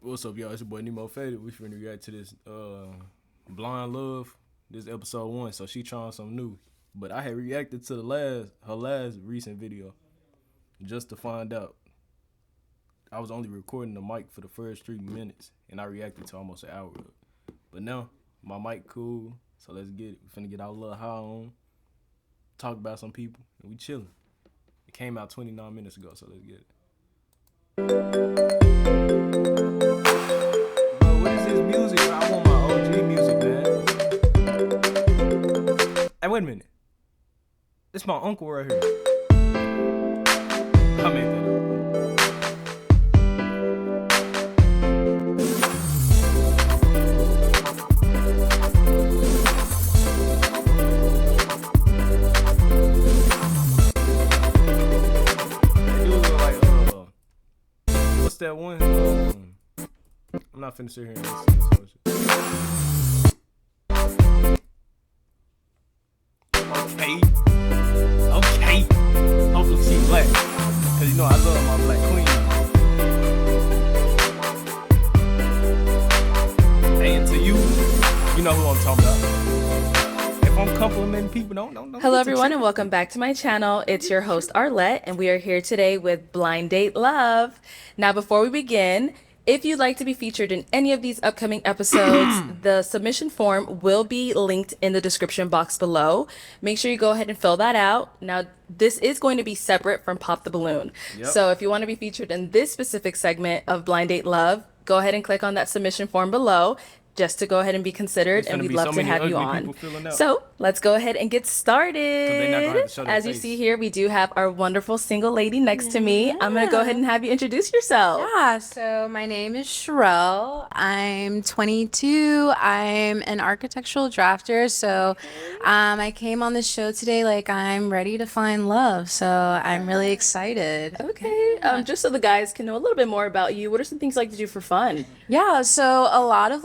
What's up, y'all? It's your boy Nemo Faded. We finna react to this Blind Love. This episode 1, so she trying something new. But I had reacted to her last recent video just to find out. I was only recording the mic for the first 3 minutes, and I reacted to almost an hour of it. But now my mic cool, so let's get it. We finna get our little high on, talk about some people, and we chilling. It came out 29 minutes ago, so let's get it. What is this music? I want my OG music, man. Hey, wait a minute. This my uncle right here. I made that up. They do look like, what's that one? I'm not finna sit here and listen to this whole shit. Okay. Hopefully she's black. Cause you know I love my black queen. And to you, you know who I'm talking about. If I'm complimenting people, don't. Hello everyone and welcome back to my channel. It's your host Arlette and we are here today with Blind Date Love. Now before we begin, if you'd like to be featured in any of these upcoming episodes, the submission form will be linked in the description box below. Make sure you go ahead and fill that out. Now, this is going to be separate from Pop the Balloon. Yep. So if you want to be featured in this specific segment of Blind Date Love, go ahead and click on that submission form below just to go ahead and be considered, and we'd love to have you on. So let's go ahead and get started. As you see here, we do have our wonderful single lady next to me. I'm going to go ahead and have you introduce yourself. Yeah, so my name is Sherelle. I'm 22. I'm an architectural drafter. So I came on the show today like I'm ready to find love. So I'm really excited. Okay. Just so the guys can know a little bit more about you, what are some things you like to do for fun? Yeah, so a lot of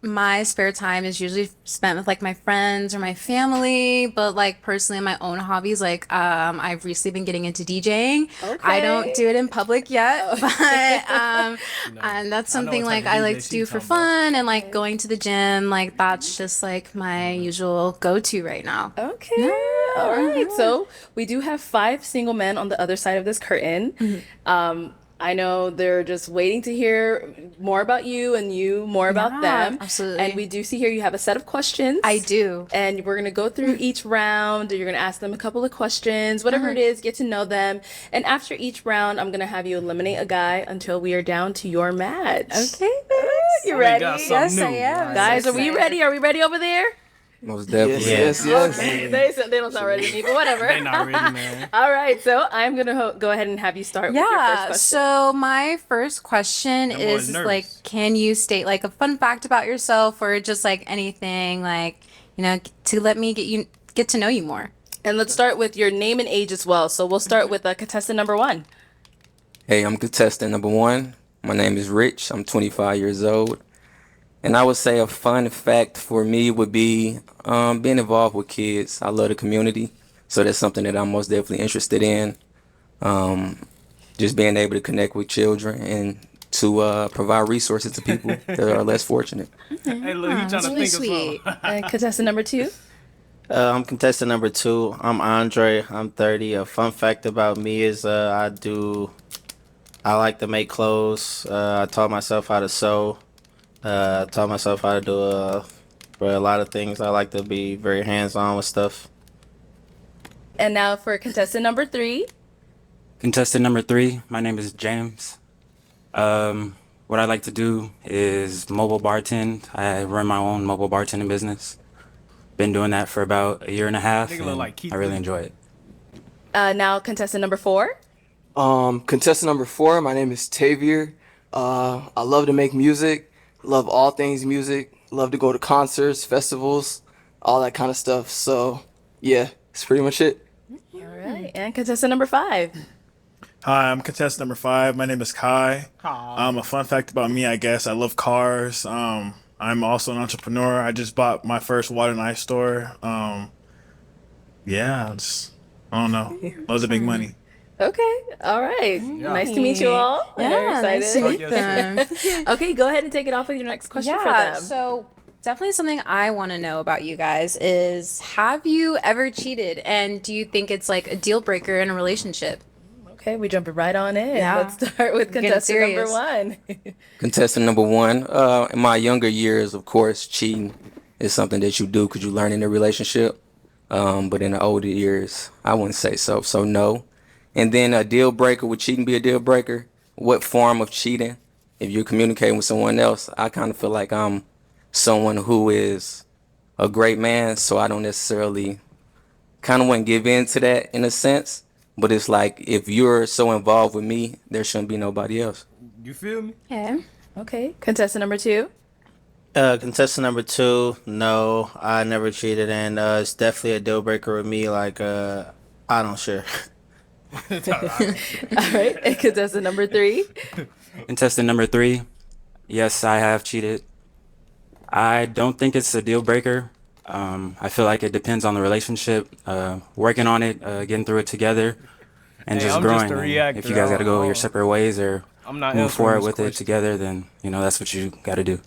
my spare time is usually spent with my friends or my family, but personally my own hobbies, I've recently been getting into DJing. Okay. I don't do it in public yet, but and that's something I like to do for fun, and going to the gym, that's just my usual go-to right now. Okay. Yeah. All right. So we do have 5 single men on the other side of this curtain. Mm-hmm. I know they're just waiting to hear more about you and you more about them. Absolutely. And we do see here you have a set of questions. I do. And we're going to go through each round. You're going to ask them a couple of questions, whatever it is, get to know them. And after each round, I'm going to have you eliminate a guy until we are down to your match. Okay. You ready? Yes, I am. Guys, are we ready? Are we ready over there? Most definitely. Yes. Okay. They don't sound ready to me, but whatever. They're not ready, man. All right, so I'm gonna go ahead and have you start with your first question. So my first question is can you state a fun fact about yourself, or just anything to let me get to know you more? And let's start with your name and age as well. So we'll start with contestant number 1. Hey, I'm contestant number 1. My name is Rich. I'm 25 years old. And I would say a fun fact for me would be being involved with kids. I love the community, so that's something that I'm most definitely interested in. Just being able to connect with children and to provide resources to people that are less fortunate. Hey, look, you trying to think sweet. Of something. Contestant number 2. I'm contestant number 2. I'm Andre. I'm 30. A fun fact about me is I like to make clothes. I taught myself how to sew. Taught myself how to do for a lot of things. I like to be very hands-on with stuff. And now for contestant number 3. Contestant number 3, my name is James. What I like to do is mobile bartend. I run my own mobile bartending business. Been doing that for about 1.5 years, and I really enjoy it. Now contestant number 4. Contestant number 4, my name is Tavier. I love to make music. Love all things music. Love to go to concerts, festivals, all that kind of stuff. So, yeah, that's pretty much it. All right. And contestant number 5. Hi, I'm contestant number 5. My name is Kai. A fun fact about me, I guess, I love cars. I'm also an entrepreneur. I just bought my first water and ice store. I don't know. Loads of big money. Okay. All right. Nice to meet you all. I'm very Yeah, nice to excited. meet them. Okay, go ahead and take it off with your next question for Yeah, them. so definitely something I want to know about you guys is, have you ever cheated, and do you think it's like a deal breaker in a relationship? Okay, we jumping right on in. Yeah. Let's start with Getting contestant number serious. 1. Contestant number one. In my younger years, of course, cheating is something that you do because you learn in a relationship. But in the older years, I wouldn't say so. So no. And then a deal breaker, would cheating be a deal breaker? What form of cheating? If you're communicating with someone else, I kind of feel like I'm someone who is a great man, so I don't necessarily kind of wouldn't give in to that in a sense. But it's like if you're so involved with me, there shouldn't be nobody else. You feel me? Okay. Okay, contestant number 2. Contestant number 2, no, I never cheated, and it's definitely a deal breaker with me. Like, I don't share. All right, and contestant number 3. Contestant number 3. Yes, I have cheated. I don't think it's a deal breaker. I feel like it depends on the relationship, working on it, getting through it together, and Hey, just I'm growing. just a And reactor. if you guys got to go your separate ways or I'm not move answering forward this with it question. together, then that's what you got to do.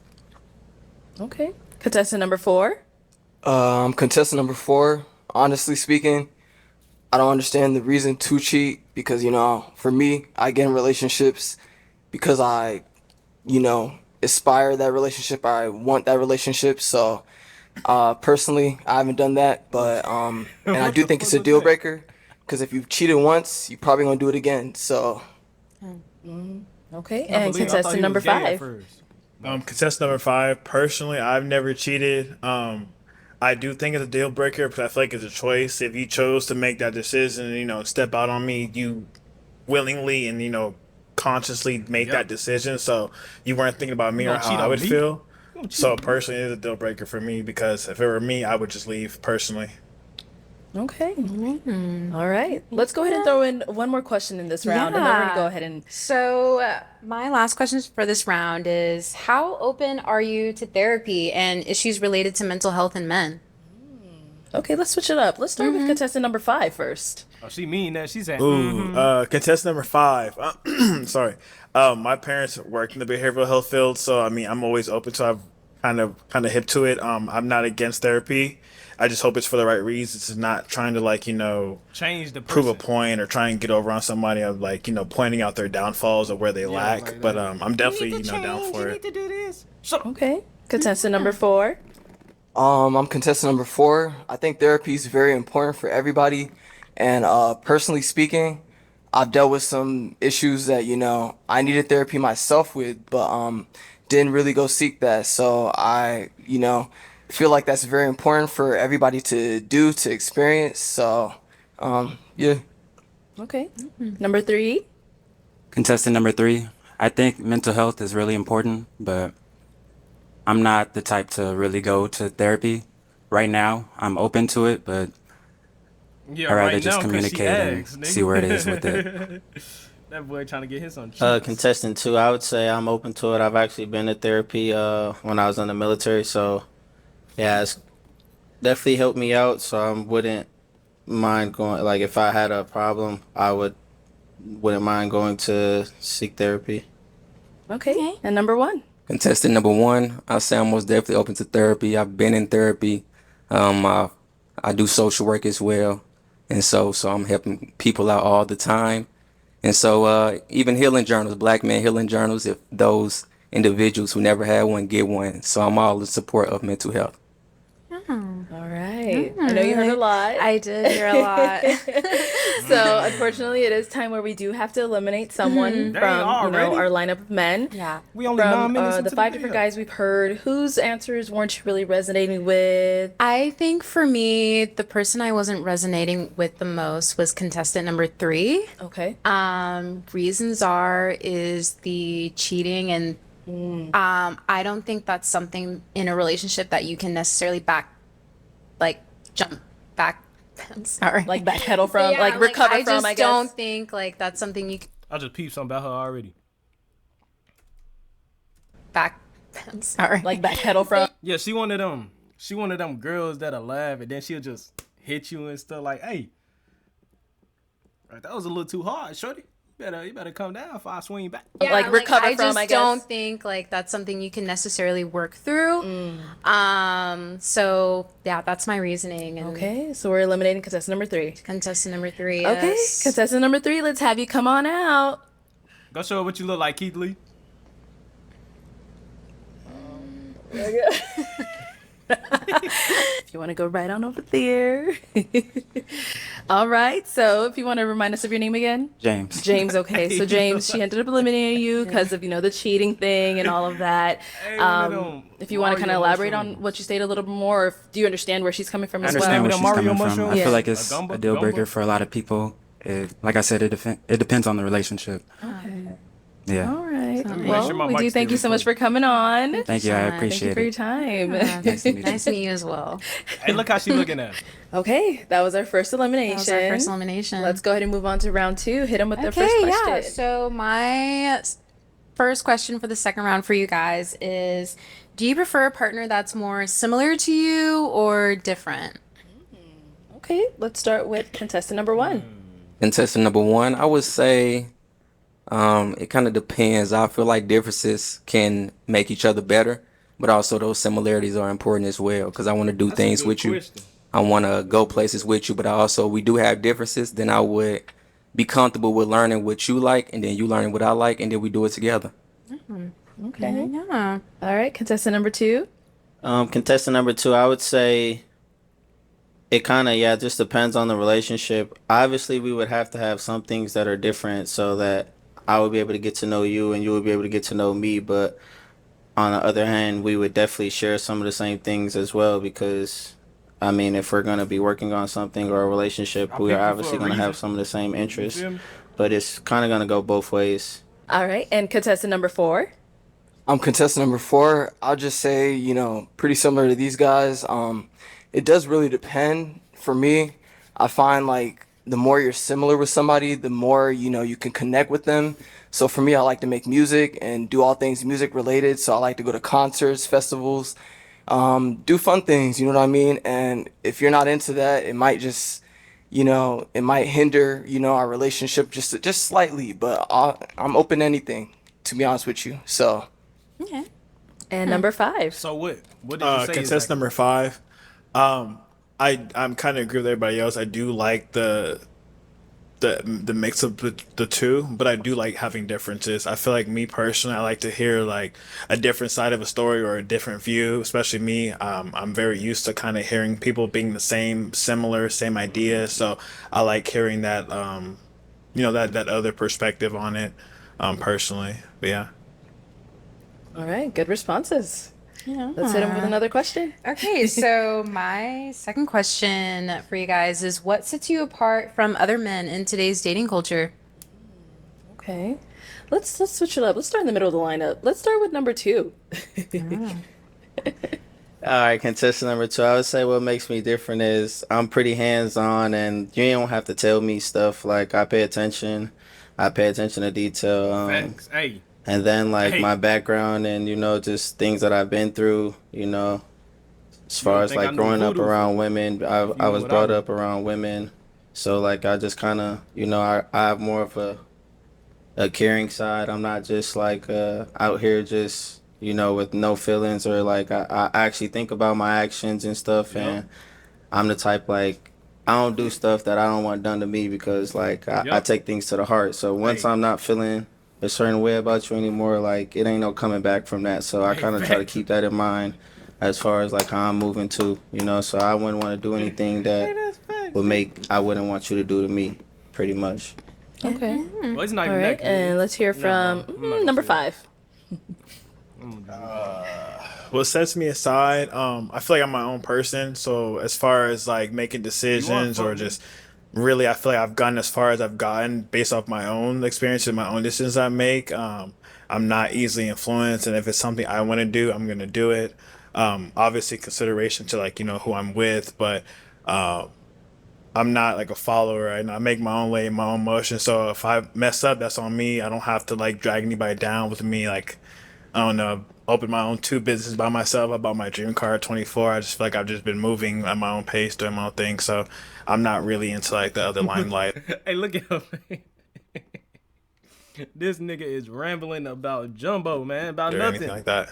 Okay, contestant number 4. Contestant number 4. Honestly speaking, I don't understand the reason to cheat because, for me, I get in relationships because I, aspire that relationship. I want that relationship. So, personally, I haven't done that, but and I do think it's a deal breaker because if you've cheated once, you're probably gonna do it again. So, Okay, I and thought he contestant was number gay at 5. first. Contestant number 5. Personally, I've never cheated. I do think it's a deal breaker because I feel like it's a choice. If you chose to make that decision, step out on me, you willingly and consciously made that decision. So you weren't thinking about me You or gonna how cheat I on would me? feel. You gonna cheat So on me? personally, it's a deal breaker for me because if it were me, I would just leave personally. Okay. All right. Let's go ahead and throw in one more question in this round, and then we're gonna go ahead and. So, my last question for this round is, how open are you to therapy and issues related to mental health in men? Okay, let's switch it up. Let's start with contestant number 5 first. Oh, she mean that. She said, Ooh, contestant number 5. Sorry. My parents work in the behavioral health field, so I'm always open to. I'm kind of hip to it. I'm not against therapy. I just hope it's for the right reasons. It's not trying to change the prove a person. point or try and get over on somebody of pointing out their downfalls or where they lack. like- But I'm definitely down for it. to do this. Okay. Contestant number 4. I'm contestant number 4. I think therapy is very important for everybody, and personally speaking, I've dealt with some issues that I needed therapy myself with, but didn't really go seek that. So I feel like that's very important for everybody to do, to experience. So yeah. Okay. Number 3. Contestant number 3. I think mental health is really important, but I'm not the type to really go to therapy right now. I'm open to it, but Yeah, I'd rather right just now, 'cause she communicate and asked, nigga. see where it is with it. That boy trying to get his on cheeks. Contestant 2, I would say I'm open to it. I've actually been to therapy when I was in the military, so yeah, it's definitely helped me out. So I wouldn't mind going. Like if I had a problem, wouldn't mind going to seek therapy. Okay. And number 1. Contestant number 1, I say I'm most definitely open to therapy. I've been in therapy. I do social work as well, and so I'm helping people out all the time. And so even healing journals, Black men healing journals, if those individuals who never had one get one. So I'm all in support of mental health. All right. I know you heard a lot. I did hear a lot. So unfortunately, it is time where we do have to eliminate someone Dang, from already? our lineup of men. Yeah. We only 9 From minutes into the 5 different video. guys we've heard, whose answers weren't you really resonating with? I think for me, the person I wasn't resonating with the most was contestant number 3. Okay. Reasons is the cheating, and I don't think that's something in a relationship that you can necessarily jump back. I'm sorry. Like backpedal from, Yeah, like recover I from, just I guess. don't think that's something you can I just peeped something about her already. back. I'm sorry. Like backpedal from. Yeah, she one of them. She one of them girls that'll laugh and then she'll just hit you and stuff like, hey. Right, that was a little too hard, shorty. You better come down if I swing back. Like, recover I from, just I guess. don't think like that's something you can necessarily work through. So yeah, that's my reasoning. And Okay, so we're eliminating contestant number 3. contestant number 3. Okay, Yes. contestant number 3, let's have you come on out. Go show her what you look like, Keith Lee. If you want to go right on over there. All right, so if you want to remind us of your name again. James. James, okay. So James, she ended up eliminating you because of, the cheating thing and all of that. Hey, one of them If you want to kind of Mario elaborate mushrooms. on what you stated a little bit more, or do you understand where she's coming from I as understand well? where she's Mario coming from. mushroom? I Yeah. feel like it's A gumbo- a deal breaker gumbo? for a lot of people. Like I said, it depends on the relationship. Okay. Yeah. All right. sure Well, my we do mic's thank you so much for coming on. Thank you. I Thank you Thank you appreciate for your it. time. Nice to meet you. Nice to meet you as well. Hey, look how she looking at him. Okay, that was our first elimination. That was our first elimination. Let's go ahead and move on to round 2. Hit them with their first question. Yeah. So my first question for the second round for you guys is, do you prefer a partner that's more similar to you or different? Okay, let's start with contestant number 1. Contestant number 1, I would say it kind of depends. I feel like differences can make each other better, but also those similarities are important as well because I want to do things with you. I want to go places with you, but we do have differences. Then I would be comfortable with learning what you like, and then you learning what I like, and then we do it together. Okay. Yeah. All right, contestant number 2. Contestant number 2, I would say it kind of, just depends on the relationship. Obviously, we would have to have some things that are different so that I would be able to get to know you and you would be able to get to know me. But on the other hand, we would definitely share some of the same things as well because, I mean, if we're going to be working on something or a relationship, we are obviously going to have some of the same interests. feel me? But it's kind of going to go both ways. All right, and contestant number 4. I'm contestant number 4. I'll just say, pretty similar to these guys. It does really depend. For me, I find like the more you're similar with somebody, the more, you can connect with them. So for me, I like to make music and do all things music related. So I like to go to concerts, festivals, do fun things, you know what I mean? And if you're not into that, it might just, it might hinder, our relationship just slightly. But I'm open to anything, to be honest with you. So. Okay. And number 5. So what? What did you say? Contestant exactly? number 5. I'm kind of agree with everybody else. I do like the mix of the two, but I do like having differences. I feel like me personally, I like to hear like a different side of a story or a different view. Especially me, I'm very used to kind of hearing people being the same idea. So I like hearing that, that other perspective on it, personally. But yeah. All right, good responses. Yeah. Let's hit them with another question. Okay, so my second question for you guys is, what sets you apart from other men in today's dating culture? Okay, let's switch it up. Let's start in the middle of the lineup. Let's start with number 2. All right, contestant number 2. I would say what makes me different is I'm pretty hands-on, and you don't have to tell me stuff. Like I pay attention to detail. Facts. Hey. And then like Hey. my background and just things that I've been through. As far as think I like knew growing up voodoo around women, I was what I brought knew. up around women, so like I just kind of I have more of a caring side. I'm not just like out here just with no feelings or like I actually think about my actions and stuff, and I'm the type like I don't do stuff that I don't want done to me because like I Yup. take things to the heart. So once Hey. I'm not feeling a certain way about you anymore, like it ain't no coming back from that. So I kind of try to keep that in mind as far as like how I'm moving too, so I wouldn't want to do anything that I wouldn't want you to do to me, pretty much. Okay. Well, it's not All even right, that and let's hear No, from I'm not gonna number say that. 5. What sets me aside, I feel like I'm my own person. So as far as like making decisions or fucking- just really, I feel like I've gotten as far as I've gotten based off my own experience and my own decisions I make. I'm not easily influenced, and if it's something I want to do, I'm gonna do it. Obviously consideration to like who I'm with, but I'm not like a follower, and I make my own way, my own motion. So if I mess up, that's on me. I don't have to like drag anybody down with me. Like I don't know, opened my own 2 businesses by myself. I bought my dream car at 24. I just feel like I've just been moving at my own pace, doing my own thing. So I'm not really into like the other limelight. Hey, look at him. This nigga is rambling about Jumbo, man, about Or nothing. anything like that.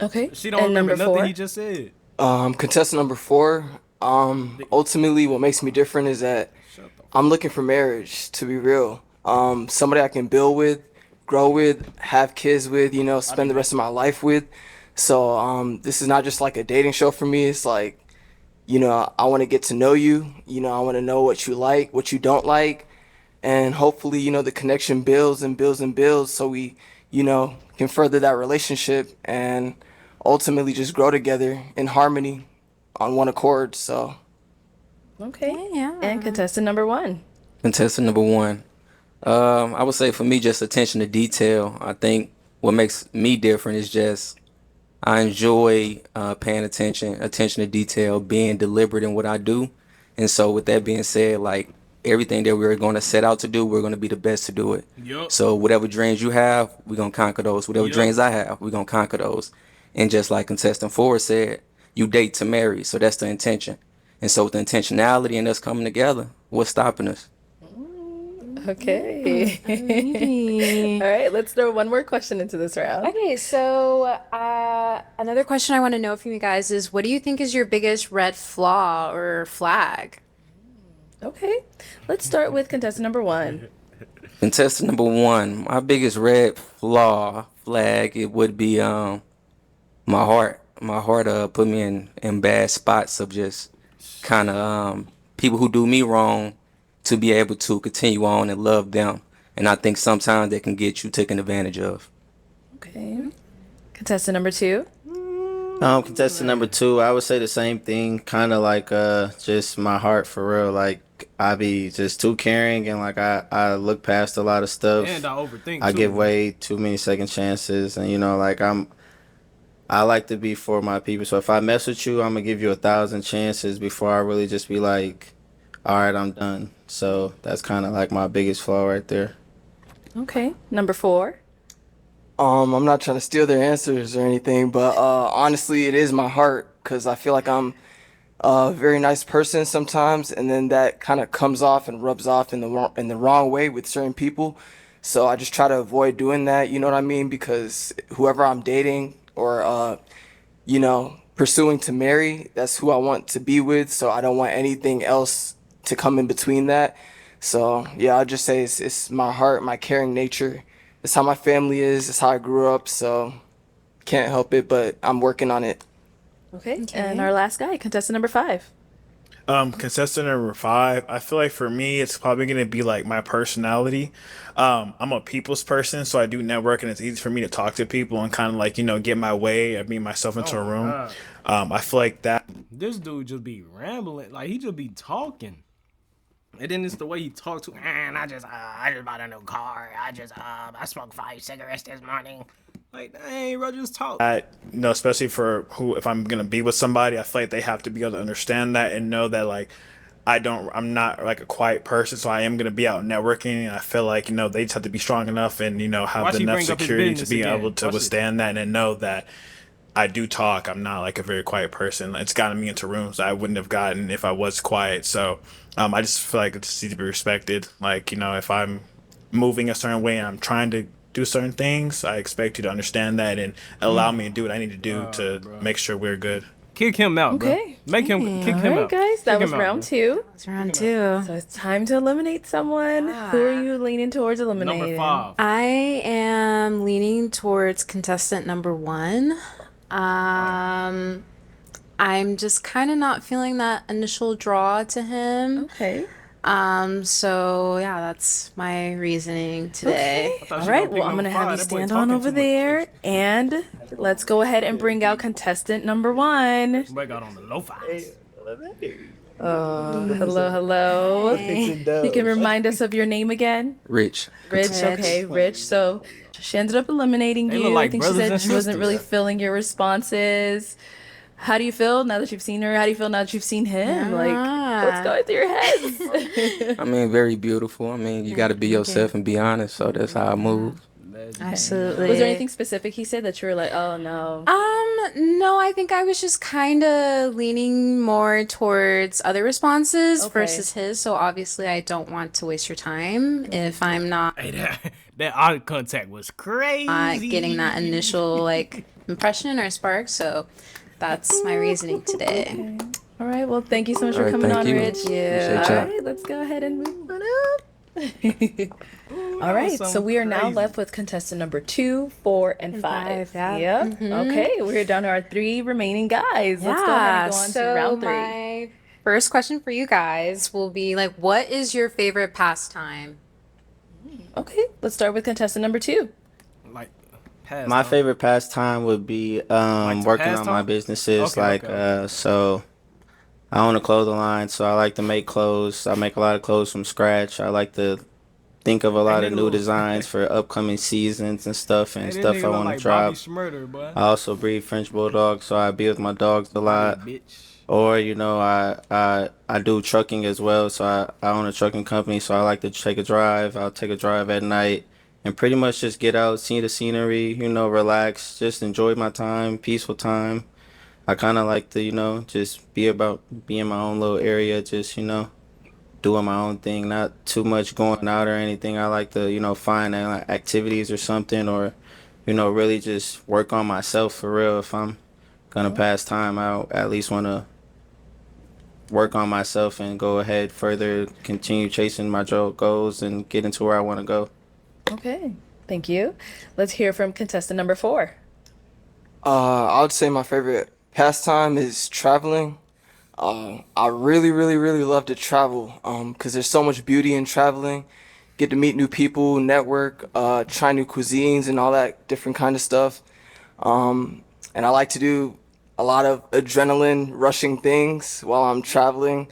Okay. She don't and remember number nothing 4. he just said. Contestant number 4. Ultimately, what makes me different is that I'm looking for marriage. To be real, somebody I can build with, grow with, have kids with. You know, spend the rest of my life with. So this is not just like a dating show for me. It's like, you know, I want to get to know you. You know, I want to know what you like, what you don't like, and hopefully, you know, the connection builds and builds and builds, so we, you know, can further that relationship and ultimately just grow together in harmony on one accord. So Okay. Yeah. And contestant number 1. Contestant number 1. I would say for me, just attention to detail. I think what makes me different is just I enjoy paying attention to detail, being deliberate in what I do. And so with that being said, like everything that we're going to set out to do, we're going to be the best to do it. Yup. So whatever dreams you have, we're going to conquer those. Whatever Yup. dreams I have, we're going to conquer those. And just like contestant 4 said, you date to marry. So that's the intention. And so with the intentionality and us coming together, what's stopping us? Okay. Alrighty. All right, let's throw one more question into this round. Okay, so another question I want to know from you guys is, what do you think is your biggest red flaw or flag? Okay. Let's start with contestant number 1. Contestant number 1, my biggest red flag, it would be my heart. My heart put me in bad spots of just kind of people who do me wrong, to be able to continue on and love them. And I think sometimes they can get you taken advantage of. Okay. Contestant number 2. Contestant number 2, I would say the same thing. Kind of like just my heart for real. Like I be just too caring, and like I look past a lot of stuff. And I overthink I too. give way too many second chances, and you know, like I like to be for my people. So if I mess with you, I'm gonna give you 1,000 chances before I really just be like, all right, I'm done. So that's kind of like my biggest flaw right there. Okay. Number 4. I'm not trying to steal their answers or anything, but honestly, it is my heart, because I feel like I'm a very nice person sometimes, and then that kind of comes off and rubs off in the wrong way with certain people. So I just try to avoid doing that. You know what I mean? Because whoever I'm dating or you know, pursuing to marry, that's who I want to be with. So I don't want anything else to come in between that. So yeah, I'll just say it's my heart, my caring nature. It's how my family is. It's how I grew up. So can't help it, but I'm working on it. Okay. And our last guy, contestant number 5. Contestant number 5, I feel like for me, it's probably going to be like my personality. I'm a people's person, so I do network, and it's easy for me to talk to people and kind of like, you know, get my way and meet myself into a room. God. I feel like that. This dude just be rambling. Like, he just be talking. And then it's the way he talks to, man, I just bought a new car. I smoked 5 cigarettes this morning. Like, dang, bro, just talk. You know, especially for if I'm gonna be with somebody, I feel like they have to be able to understand that and know that, like, I'm not like a quiet person, so I am gonna be out networking, and I feel like, you know, they just have to be strong enough and, you know, have Why she enough bring up his security to business be again? able to Watch it. withstand that and know that I do talk. I'm not like a very quiet person. It's gotten me into rooms I wouldn't have gotten if I was quiet. So I just feel like it just needs to be respected. Like, you know, if I'm moving a certain way and I'm trying to do certain things, I expect you to understand that and allow me to do what I need to do to make sure we're good. Kick him out, Okay. bro. Make him kick All him right, out. guys. That Kick was him out, round bro. 2. It's round 2. So it's time to eliminate someone. Who are you leaning towards eliminating? Number 5. I am leaning towards contestant number 1. I'm just kind of not feeling that initial draw to him. Okay. So yeah, that's my reasoning today. I thought All she right. gonna pick Well, I'm number going to have 5. you That boy stand on talking over too much. there. And let's go ahead and bring out contestant number 1. Boy got on the lo-fis. Hello. You can remind us of your name again? Rich. Rich. Okay, Rich. So she ended up eliminating They you. look like I think she brothers said and she wasn't sisters. really feeling your responses. How do you feel now that you've seen her? How do you feel now that you've seen him? Like, what's going through your heads? I mean, very beautiful. I mean, you got to be yourself and be honest. So that's how I move. Absolutely. Was there anything specific he said that you were like, oh no? No, I think I was just kind of leaning more towards other responses Okay. versus his. So obviously, I don't want to waste your time if I'm not Hey, that eye contact was crazy. getting that initial like impression or spark. So that's my reasoning today. All right. Well, thank you so much All for right, coming thank on, you. Rich. Appreciate All y'all. right. Let's go ahead and move on up. All right. So we are now left with contestant number 2, 4, and 5. yeah. Yep. Okay. We're down to our 3 remaining guys. Let's go ahead and go on to round 3. My first question for you guys will be like, what is your favorite pastime? Okay. Let's start with contestant number 2. Like, past My time. favorite pastime would be to working on pastime? my businesses. Okay. So I own a clothing line, so I like to make clothes. I make a lot of clothes from scratch. I like to think of a lot of nigga new look- designs for upcoming seasons and stuff Hey, this stuff nigga I look want to like drop. Bobby Shmurda, boy. I also breed French bulldogs, so I be with my dogs a lot. Bitch. Or I do trucking as well, so I own a trucking company, so I like to take a drive. I'll take a drive at night and pretty much just get out, see the scenery, relax, just enjoy my time, peaceful time. I kind of like to just be in my own little area, just doing my own thing, not too much going out or anything. I like to find activities or something, or really just work on myself for real. If I'm gonna pass time, I at least want to work on myself and go ahead further, continue chasing my goals and get into where I want to go. Okay. Thank you. Let's hear from contestant number 4. I would say my favorite pastime is traveling. I really, really, really love to travel. Cause there's so much beauty in traveling. Get to meet new people, network, try new cuisines and all that different kind of stuff. And I like to do a lot of adrenaline rushing things while I'm traveling,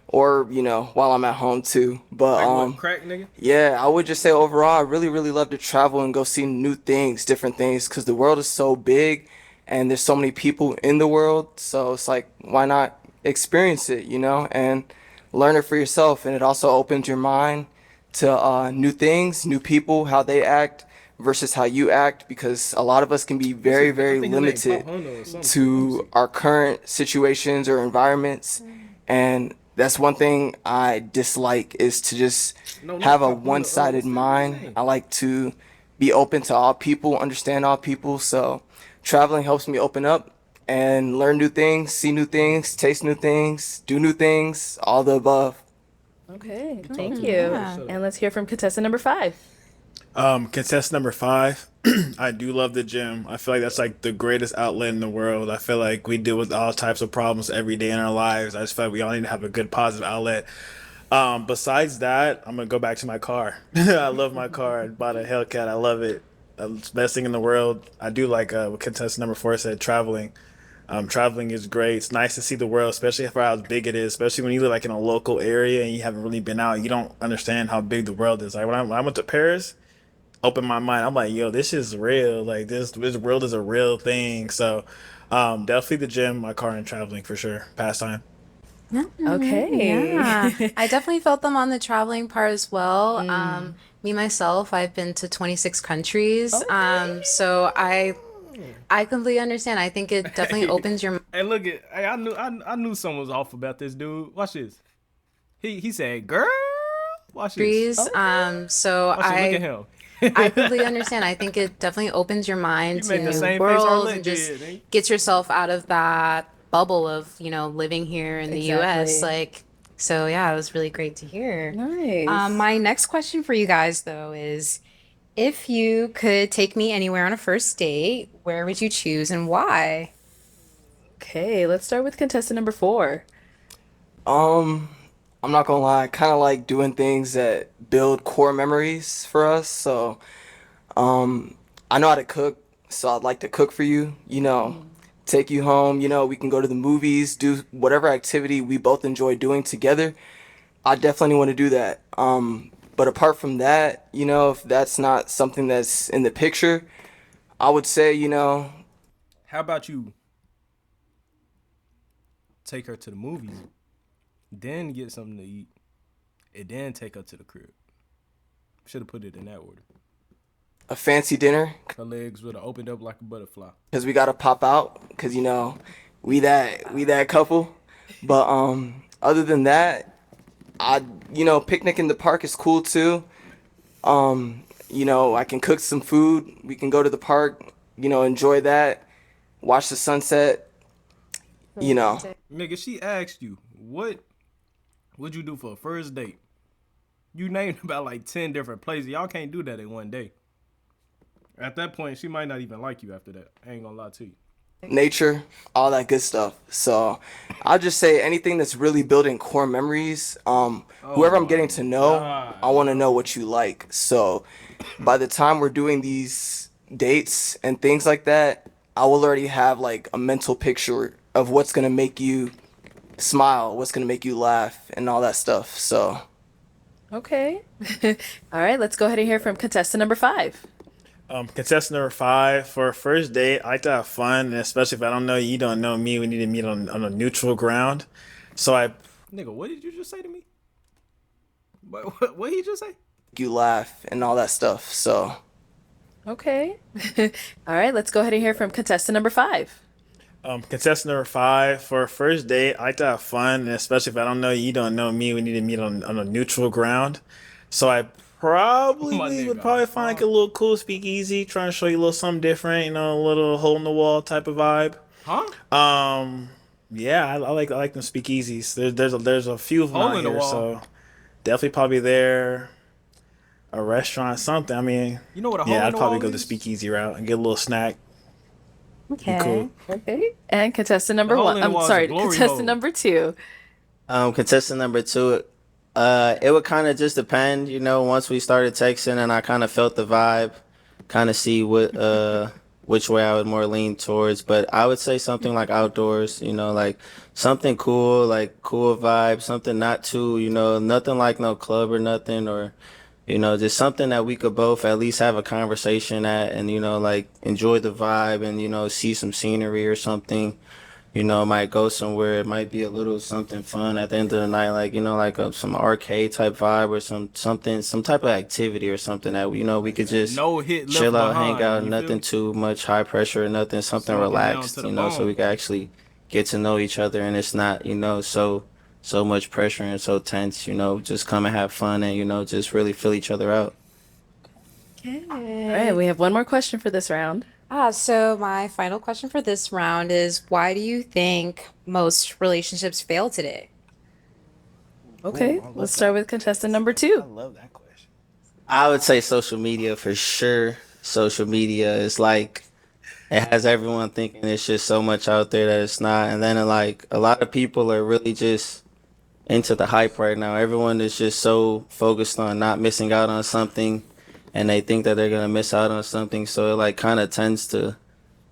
or while I'm at home too. But Like what, crack, nigga? yeah, I would just say overall, I really, really love to travel and go see new things, different things, because the world is so big and there's so many people in the world. So it's like, why not experience it, and learn it for yourself. And it also opens your mind to new things, new people, how they act versus how you act, because a lot of us can be very, very I think his name limited Pop Hondo or something. to our current situations or environments. And that's one thing I dislike, is to just No, not have a Pop Hondo. one-sided What's the mind. name? I like to be open to all people, understand all people. So traveling helps me open up and learn new things, see new things, taste new things, do new things, all the above. Okay. Thank you. Yeah. And let's hear from contestant number 5. Contestant number 5. I do love the gym. I feel like that's like the greatest outlet in the world. I feel like we deal with all types of problems every day in our lives. I just feel like we all need to have a good positive outlet. Besides that, I'm gonna go back to my car. I love my car. I bought a Hellcat. I love it. It's the best thing in the world. I do like what contestant number 4 said, traveling. Traveling is great. It's nice to see the world, especially for how big it is. Especially when you live like in a local area and you haven't really been out, you don't understand how big the world is. Like when I went to Paris, opened my mind. I'm like, yo, this is real. Like this world is a real thing. So, definitely the gym, my car, and traveling for sure. Pastime. Okay. Yeah, I definitely felt them on the traveling part as well. Me myself, I've been to 26 countries. So I completely understand. I think it definitely opens your Hey, look at. Hey, I knew something was off about this dude. Watch this. He said, "Girl, watch this." boundaries. So Watch this. Look at him. I completely understand. I think it definitely opens your mind You to make the new same face worlds Arlette and just did, eh? gets yourself out of that bubble of living here in the U.S. Exactly. Like, so yeah, it was really great to hear. Nice. My next question for you guys though is, if you could take me anywhere on a first date, where would you choose and why? Okay, let's start with contestant number 4. I'm not gonna lie, I kind of like doing things that build core memories for us. So, I know how to cook, so I'd like to cook for you, take you home, we can go to the movies, do whatever activity we both enjoy doing together. I definitely want to do that. But apart from that, if that's not something that's in the picture, I would say, How about you take her to the movies, then get something to eat, and then take her to the crib? Should have put it in that order. a fancy dinner Her legs would have opened up like a butterfly. because we gotta pop out because we that couple. But other than that, picnic in the park is cool too. I can cook some food. We can go to the park. Enjoy that. Watch the sunset. Nigga, she asked you, what would you do for a first date? You named about like 10 different places. Y'all can't do that in one day. At that point, she might not even like you after that. I ain't gonna lie to you. Nature, all that good stuff. So I'll just say anything that's really building core memories. Whoever I'm getting to know, I want to know what you like. So by the time we're doing these dates and things like that, I will already have like a mental picture of what's gonna make you smile, what's gonna make you laugh, and all that stuff. So Okay. All right, let's go ahead and hear from contestant number 5. Contestant number 5, for a first date, I like to have fun, and especially if I don't know you, you don't know me, we need to meet on a neutral ground. So Nigga, what did you just say to me? What he just say? you laugh and all that stuff. So Okay. All right, let's go ahead and hear from contestant number 5. Contestant number 5, for a first date, I like to have fun, and especially if I don't know you, you don't know me, we need to meet on a neutral ground. So I probably would find like a little cool speakeasy, trying to show you a little something different, a little hole in the wall type of vibe. Huh? Yeah, I like them speakeasies. There's a few of them Hole out in the here, wall. so definitely probably there. A restaurant, something. I mean, You know what a hole yeah, in I'd the probably wall go the is? speakeasy route and get a little snack. Okay. Cool. Okay. And contestant number hole 1. in the I'm wall is a sorry, glory contestant hole. number 2. Contestant number 2, it would kind of just depend, once we started texting and I kind of felt the vibe, kind of see which way I would more lean towards. But I would say something like outdoors, like something cool, like cool vibe, something not too, nothing like no club or nothing, or just something that we could both at least have a conversation at, and like enjoy the vibe, and see some scenery or something. Might go somewhere. It might be a little something fun at the end of the night, like some arcade type vibe, or some type of activity or something that we could just No hit left chill out, behind, hang out, you feel nothing me? too much high pressure or nothing, something Smoking down relaxed, to the so bone. we can actually get to know each other, and it's not so much pressure and so tense. Just come and have fun, and just really fill each other out. All right, we have one more question for this round. So my final question for this round is, why do you think most relationships fail today? Okay, let's start with contestant number 2. Love that question. I would say social media for sure. Social media is like, it has everyone thinking it's just so much out there that it's not. And then like a lot of people are really just into the hype right now. Everyone is just so focused on not missing out on something, and they think that they're gonna miss out on something. So it like kind of tends to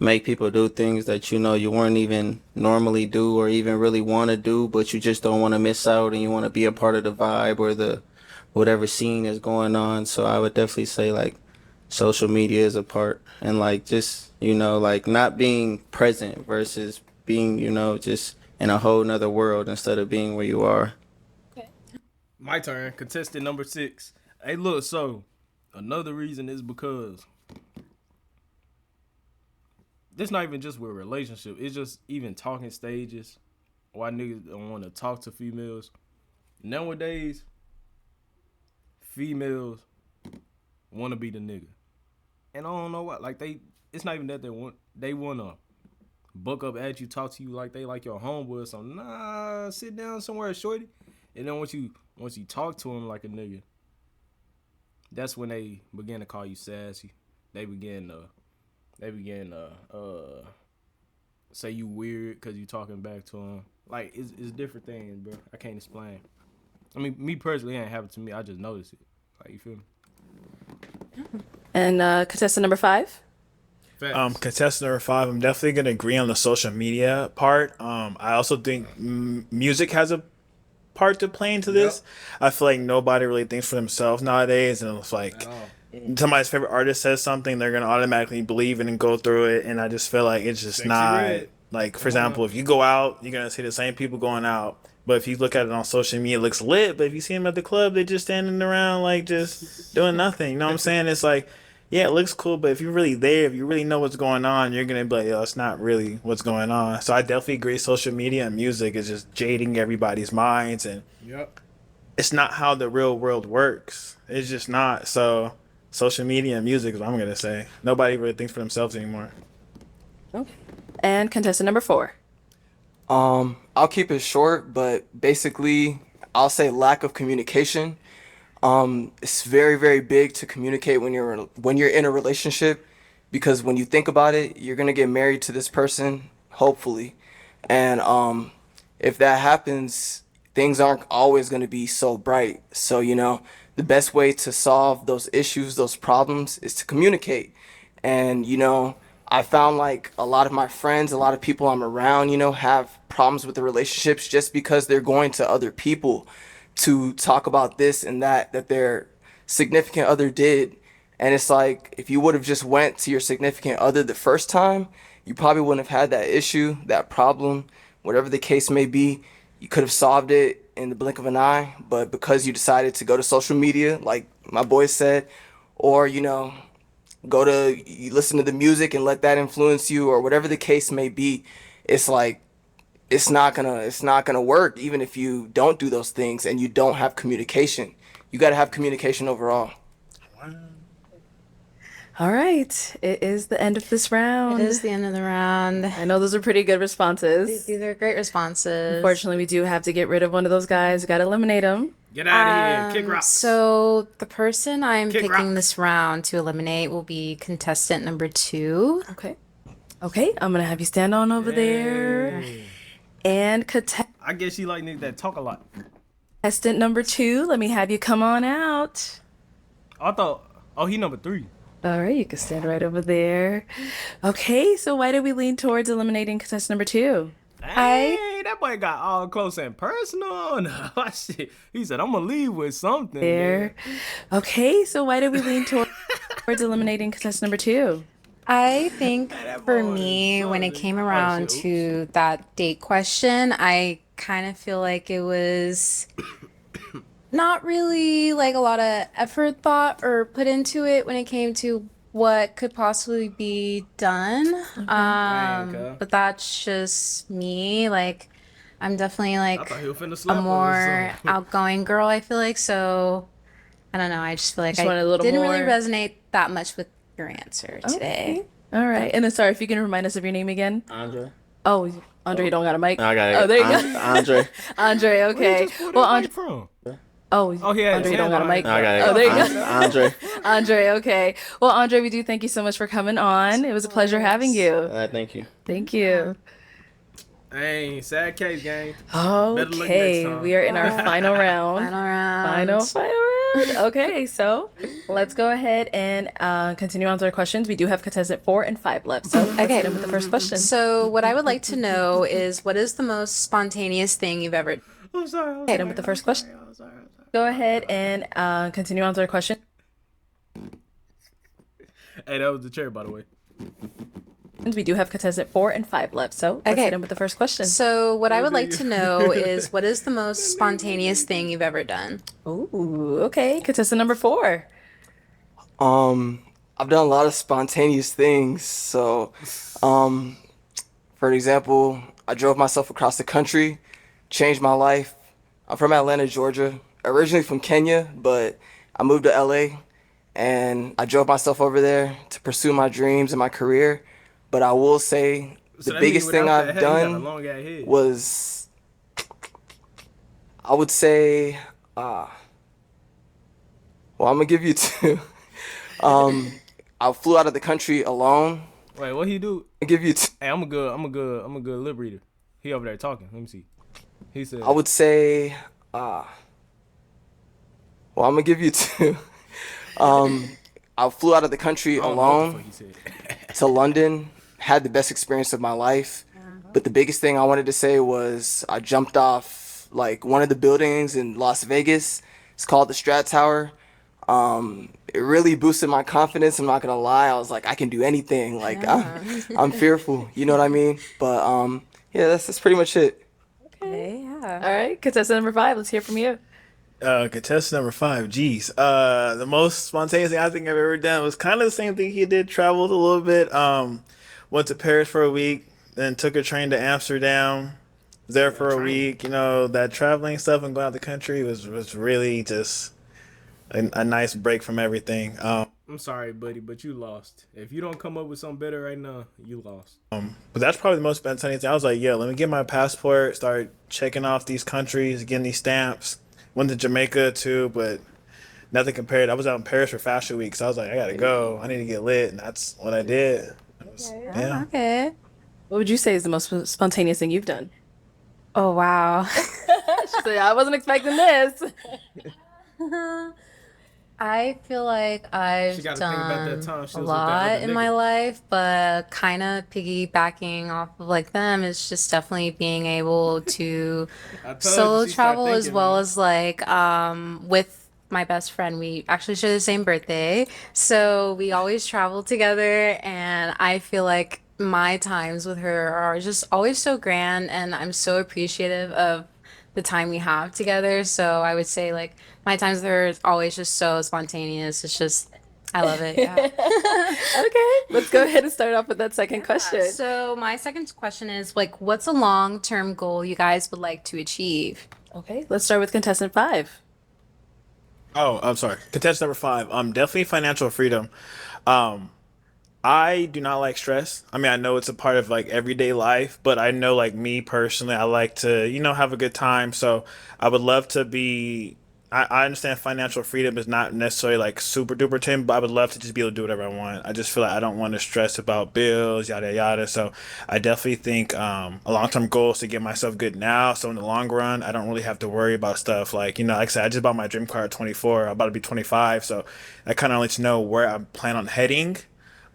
make people do things that you wouldn't even normally do or even really want to do, but you just don't want to miss out, and you want to be a part of the vibe or the whatever scene is going on. So I would definitely say like social media is a part, and like just like not being present versus being just in a whole nother world instead of being where you are. My turn. Contestant number 6. Hey, look, so another reason is because this not even just with relationship. It's just even talking stages. Why niggas don't want to talk to females. Nowadays, females want to be the nigga. And I don't know why. Like, it's not even that they want to buck up at you, talk to you like they like your homeboy or something. Nah, sit down somewhere, shorty. And then once you talk to them like a nigga, that's when they begin to call you sassy. They begin to say you weird because you talking back to them. Like, it's different things, bro. I can't explain. I mean, me personally, it ain't happened to me. I just noticed it. Like, you feel me? And contestant number 5. Contestant number 5, I'm definitely gonna agree on the social media part. I also think music has a part to play into this. I feel like nobody really thinks for themselves nowadays, and it's like somebody's favorite artist says something, they're gonna automatically believe it and go through it. And I just feel like it's just not Red. like, for example, if you go out, you're gonna see the same people going out. But if you look at it on social media, it looks lit. But if you see them at the club, they're just standing around like just doing nothing. You know what I'm saying? It's like yeah, it looks cool, but if you're really there, if you really know what's going on, you're gonna be like, yo, it's not really what's going on. So I definitely agree. Social media and music is just jading everybody's minds, and Yep. it's not how the real world works. It's just not. So social media and music is what I'm gonna say. Nobody really thinks for themselves anymore. And contestant number 4. I'll keep it short, but basically, I'll say lack of communication. It's very, very big to communicate when you're in a relationship, because when you think about it, you're gonna get married to this person, hopefully, and if that happens, things aren't always gonna be so bright. So the best way to solve those issues, those problems, is to communicate. And I found like a lot of my friends, a lot of people I'm around, have problems with the relationships just because they're going to other people to talk about this and that their significant other did. And it's like, if you would have just went to your significant other the first time, you probably wouldn't have had that issue, that problem, whatever the case may be. You could have solved it in the blink of an eye, but because you decided to go to social media, like my boy said, or you listen to the music and let that influence you, or whatever the case may be, it's like it's not gonna work, even if you don't do those things and you don't have communication. You got to have communication overall. All right. It is the end of this round. It is the end of the round. I know those are pretty good responses. These are great responses. Unfortunately, we do have to get rid of one of those guys. We got to eliminate him. Get out of here. Kick rocks. So the person I'm Kick picking rocks. this round to eliminate will be contestant number 2. Okay. Okay. I'm going to have you stand on over there. And I guess she like niggas that talk a lot. contestant number 2, let me have you come on out. I thought, he number 3. All right, you can stand right over there. Okay, so why did we lean towards eliminating contestant number 2? Hey, that boy got all close and personal. No, shit. He said, I'm gonna leave with something. There. Okay, so why did we lean towards eliminating contestant number 2? I think for boy me, is when it something. came Oh, around shit, to that date question, I kind of feel like it was not really like a lot of effort thought or put into it when it came to what could possibly be done. okay. But that's just me. Like, I'm definitely I like thought he was finna a slap her or more something. outgoing girl, I feel like. So I don't know. I just feel like Just wanted a I little didn't really more- resonate that much with your answer today. All right. And then, sorry, if you can remind us of your name again. Andre. Oh, Andre, you don't got a mic? I got it. Oh, there you go. Andre. Andre, okay. Well, Andre, from? oh, yeah, Andre, you don't got a mic? I got it. Oh, there you go. Andre. Andre, okay. Well, Andre, we do thank you so much for coming on. It was a pleasure having you. Thank you. Thank you. Hey, sad case, gang. Better luck Okay, next time. we are in our final round. Final round. Final round. Okay, so let's go ahead and continue on to our questions. We do have contestant 4 and 5 left. So let's Okay. hit him with the first question. So what I would like to know is what is the most spontaneous thing you've ever I'm sorry. Hit him with the first question. Go ahead and continue on to our question. Hey, that was the chair, by the way. We do have contestant 4 and 5 left. So let's Okay. hit him with the first question. So what I would like to know is what is the most spontaneous thing you've ever done? Ooh, okay. Contestant number 4. I've done a lot of spontaneous things. So, for example, I drove myself across the country, changed my life. I'm from Atlanta, Georgia, originally from Kenya, but I moved to LA and I drove myself over there to pursue my dreams and my career. But I will say So the that biggest mean thing without that I've head, you got a done long ass head. was, I would say, well, I'm gonna give you 2. I flew out of the country alone. Wait, what he do? I give you 2. Hey, I'm a good lip reader. He over there talking. Let me see. He said, I would say, well, I'm gonna give you 2. I flew out of the country I don't know what the alone fuck he said. to London, had the best experience of my life. But the biggest thing I wanted to say was I jumped off like one of the buildings in Las Vegas. It's called the Strat Tower. It really boosted my confidence. I'm not gonna lie. I was like, I can do anything. Like I'm fearful. You know what I mean? But yeah, that's pretty much it. Okay, yeah. All right. Contestant number 5. Let's hear from you. Contestant number 5. Geez. The most spontaneous thing I think I've ever done was kind of the same thing he did. Traveled a little bit. Went to Paris for a week, then took a train to Amsterdam. Was there for a week. You know, that traveling stuff and going out the country was really just a nice break from everything. I'm sorry, buddy, but you lost. If you don't come up with something better right now, you lost. But that's probably the most spontaneous thing. I was like, yeah, let me get my passport, start checking off these countries, getting these stamps. Went to Jamaica too, but nothing compared. I was out in Paris for Fashion Week, so I was like, I gotta go. I need to get lit, and that's what I did. Yeah. Okay. What would you say is the most spontaneous thing you've done? Oh wow. She said, I wasn't expecting this. I feel like I've She gotta think about that done time she a was with that lot other in nigga. my life, but kind of piggybacking off of like them is just definitely being able to I told solo you she started travel as thinking, well man. as like with my best friend. We actually share the same birthday, so we always travel together, and I feel like my times with her are just always so grand, and I'm so appreciative of the time we have together. So I would say like my times with her is always just so spontaneous. It's just I love it. Yeah. Okay, let's go ahead and start off with that second question. So my second question is like, what's a long-term goal you guys would like to achieve? Okay, let's start with contestant 5. Oh, I'm sorry. Contestant number 5. Definitely financial freedom. Um, I do not like stress. I mean, I know it's a part of like everyday life, but I know like me personally, I like to, have a good time. So I would love to be. I understand financial freedom is not necessarily like super duper tin, but I would love to just be able to do whatever I want. I just feel like I don't want to stress about bills, yada yada. So I definitely think a long term goal is to get myself good now. So in the long run, I don't really have to worry about stuff like like I said, I just bought my dream car at 24. I'm about to be 25, so I kind of lets you know where I plan on heading.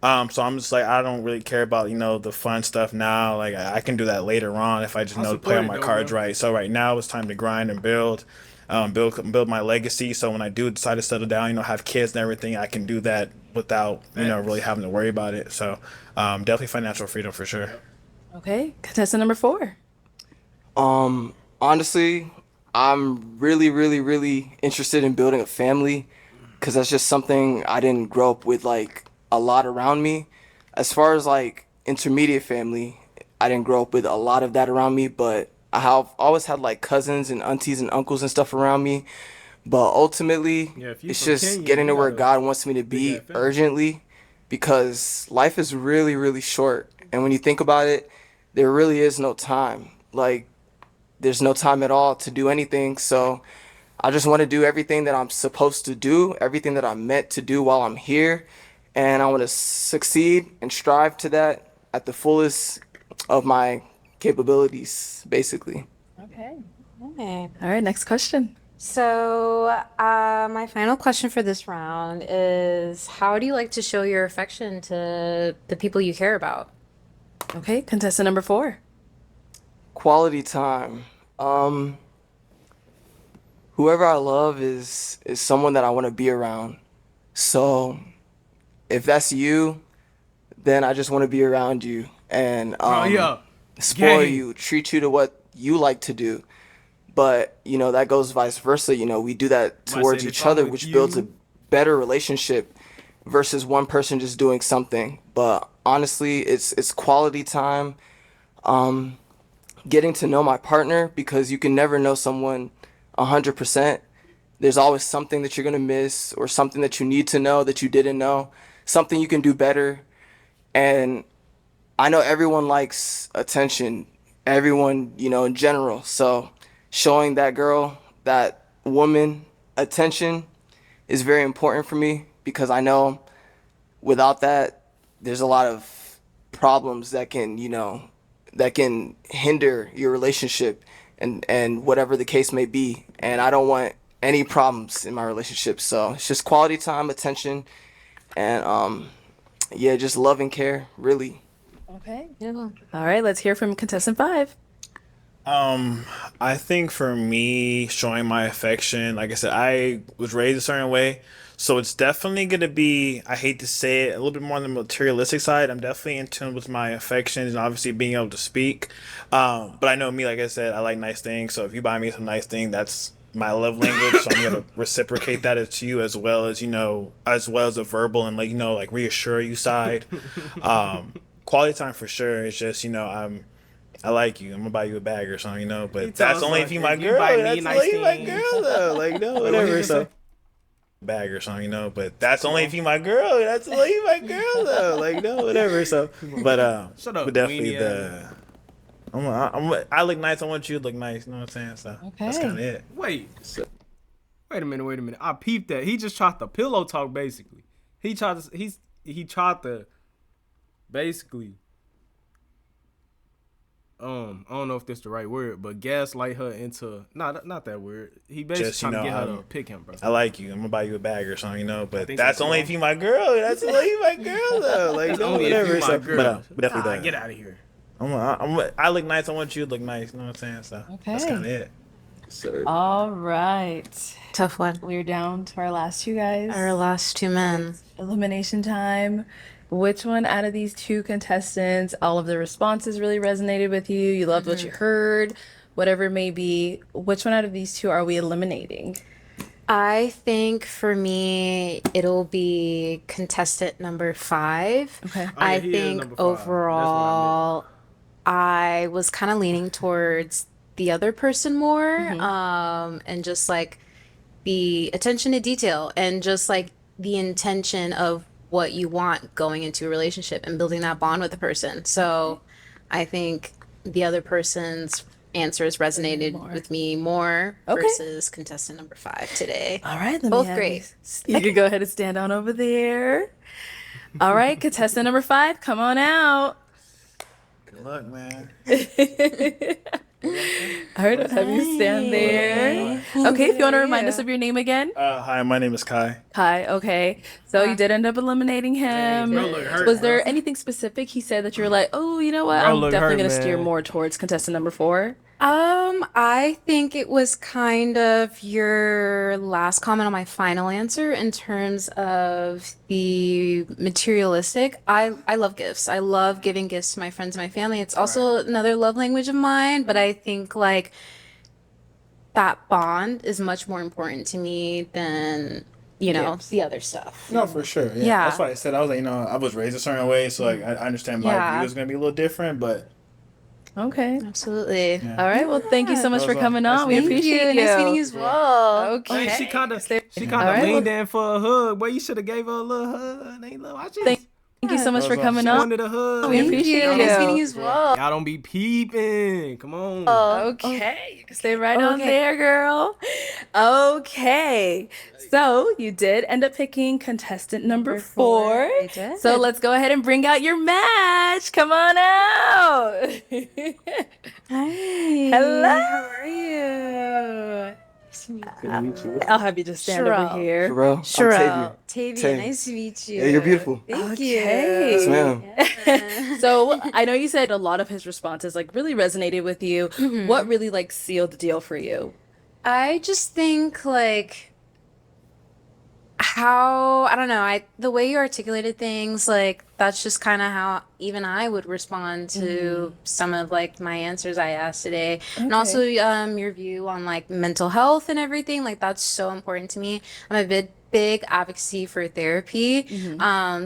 So I'm just like I don't really care about the fun stuff now. Like I can do that later on if I just I know to play support on it my though, cards bro. right. So right now it's time to grind and build my legacy. So when I do decide to settle down, have kids and everything, I can do that without really having to worry about it. So definitely financial freedom for sure. Okay, contestant number 4. Honestly, I'm really, really, really interested in building a family because that's just something I didn't grow up with like a lot around me. As far as like intermediate family, I didn't grow up with a lot of that around me, but I have always had like cousins and aunties and uncles and stuff around me. But ultimately, Yeah, if you it's from just Kenya, getting you to where got a God wants me to big be ass family. urgently because life is really, really short. And when you think about it, there really is no time. Like, there's no time at all to do anything. So I just want to do everything that I'm supposed to do, everything that I'm meant to do while I'm here. And I want to succeed and strive to that at the fullest of my capabilities, basically. Okay. Okay. All right, next question. So, my final question for this round is how do you like to show your affection to the people you care about? Okay, contestant number 4. Quality time. Whoever I love is someone that I want to be around. So if that's you, then I just want to be around you and Oh yeah. spoil Gang. you, treat you to what you like to do. But that goes vice versa. We do that I towards said, if each I'm other, with which builds a you- better relationship versus one person just doing something. But honestly, it's quality time. Getting to know my partner because you can never know someone 100%. There's always something that you're gonna miss or something that you need to know that you didn't know, something you can do better. And I know everyone likes attention, everyone, in general. So showing that girl, that woman attention is very important for me because I know without that, there's a lot of problems that can hinder your relationship and whatever the case may be. And I don't want any problems in my relationship. So it's just quality time, attention, and yeah, just love and care, really. Okay. All right, let's hear from contestant 5. I think for me, showing my affection, like I said, I was raised a certain way. So it's definitely going to be, I hate to say it, a little bit more on the materialistic side. I'm definitely in tune with my affections and obviously being able to speak. But I know me, like I said, I like nice things. So if you buy me some nice thing, that's my love language, so I'm gonna reciprocate that to you as well as a verbal and like reassure you side. Quality time for sure. It's just I like you. I'm gonna buy you a bag or something, But that's only if you my girl. That's only if you my girl though. Like no, whatever. So bag or something, But that's only if you my girl. That's only if you my girl though. Like no, whatever. So, but Shut up, but definitely weenie I look nice. I want you to look nice. You know what I'm saying? So that's kind of it. Wait a minute. I peeped that. He just tried to pillow talk basically. He tried to basically. I don't know if that's the right word, but gaslight her into not that word. He basically Just, trying to get her to pick him, bro. I like you. I'm gonna buy you a bag or something, But that's only if you my girl. That's only if you my girl though. Like no, Only if whatever. you my So, girl. but definitely that. Get out of here. I look nice. I want you to look nice. You know what I'm saying? So that's kind of it. All right. Tough one. We're down to our last two guys. Our last two men. Elimination time. Which one out of these two contestants, all of the responses really resonated with you? You loved what you heard, whatever it may be. Which one out of these two are we eliminating? I think for me, it'll be contestant number 5. Okay. I he is think number 5. That's what I overall, I was kind of leaning towards the other person more, and just like the attention to detail and just like the intention of what you want going into a relationship and building that bond with the person. So I think the other person's answers resonated with me more versus contestant number 5 today. All right. Both great. You can go ahead and stand on over there. All right. Contestant number 5, come on out. Good luck, man. All right. I'll have you stand there. Okay. If you want to remind us of your name again. Hi, my name is Kai. Hi. Okay. So you did end up eliminating him. Bro, look hurt, Was there bro. anything specific he said that you were like, oh, you know what? Bro, I'm look definitely hurt, going to steer man. more towards contestant number 4. I think it was kind of your last comment on my final answer in terms of the materialistic. I love gifts. I love giving gifts to my friends and my family. It's also another love language of mine, but I think like that bond is much more important to me than, the other stuff. No, for sure. Yeah. That's why I said I was like, I was raised a certain way, so like I understand my Yeah. view is gonna be a little different, but Okay. Absolutely. All right. Well, thank you so much That for was coming nice on. We meeting you. appreciate you. Nice meeting you as well. Okay. Hey, she kind of All right, leaned in for a hug. Boy, you should have gave her a little hug. Ain't little. Thank you so much for coming She on. wanted a hug. We appreciate you. Nice meeting you as well. Y'all don't be peeping. Come on. Okay. You can stay right on there, girl. Okay. So you did end up picking contestant number 4. I did. So let's go ahead and bring out your match. Come on out. Hi. Hello. How are you? I'll have you just stand Sherelle. over here. Bro, Sherelle. Tavier. Tavia, nice to meet you. Yeah, you're beautiful. Thank Okay. Yes, you. ma'am. So I know you said a lot of his responses like really resonated with you. What really like sealed the deal for you? I just think like I don't know, the way you articulated things, like that's just kind of how even I would respond to some of like my answers I asked today. And also your view on like mental health and everything, like that's so important to me. I'm a big advocacy for therapy.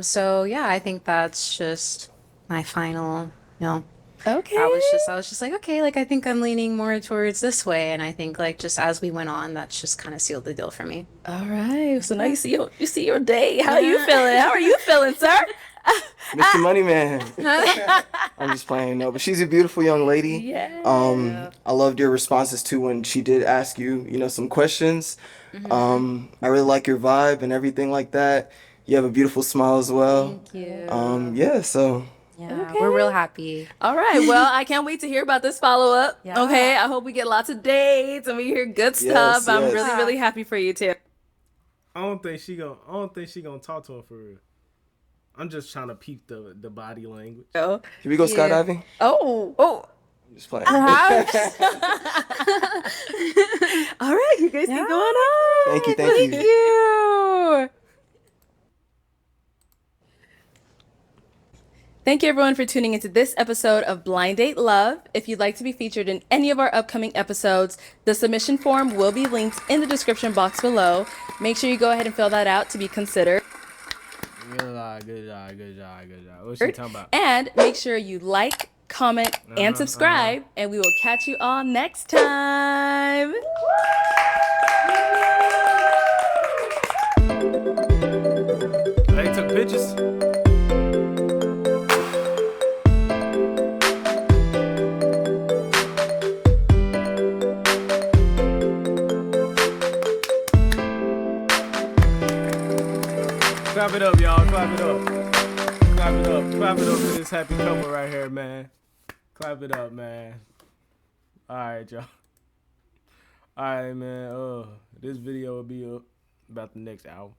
So yeah, I think that's just my final, Okay. I was just like, okay, like I think I'm leaning more towards this way, and I think like just as we went on, that's just kind of sealed the deal for me. All right. So now you see your day. How are you feeling? How are you feeling, sir? Mr. Money Man. I'm just playing. No, but she's a beautiful young lady. Yeah. I loved your responses too when she did ask you, some questions. I really like your vibe and everything like that. You have a beautiful smile as well. Thank you. Yeah, so Yeah, we're real happy. All right. Well, I can't wait to hear about this follow up. Yeah. Okay. I hope we get lots of dates and we hear good stuff. Yes, I'm yes. really, really happy for you too. I don't think she gonna talk to him for real. I'm just trying to peep the body language. Oh. here we go skydiving. Oh. I'm just playing. Perhaps. All right. You guys keep going on. Thank you. Thank you. Thank you everyone for tuning into this episode of Blind Date Love. If you'd like to be featured in any of our upcoming episodes, the submission form will be linked in the description box below. Make sure you go ahead and fill that out to be considered. Good job, good job, good job, good job. What's she talking about? And make sure you like, comment, and subscribe. And we will catch you all next time. They took pictures. Clap it up, y'all. Clap it up. Clap it up. Clap it up for this happy couple right here, man. Clap it up, man. Alright, y'all. Alright, man. This video will be up about the next hour.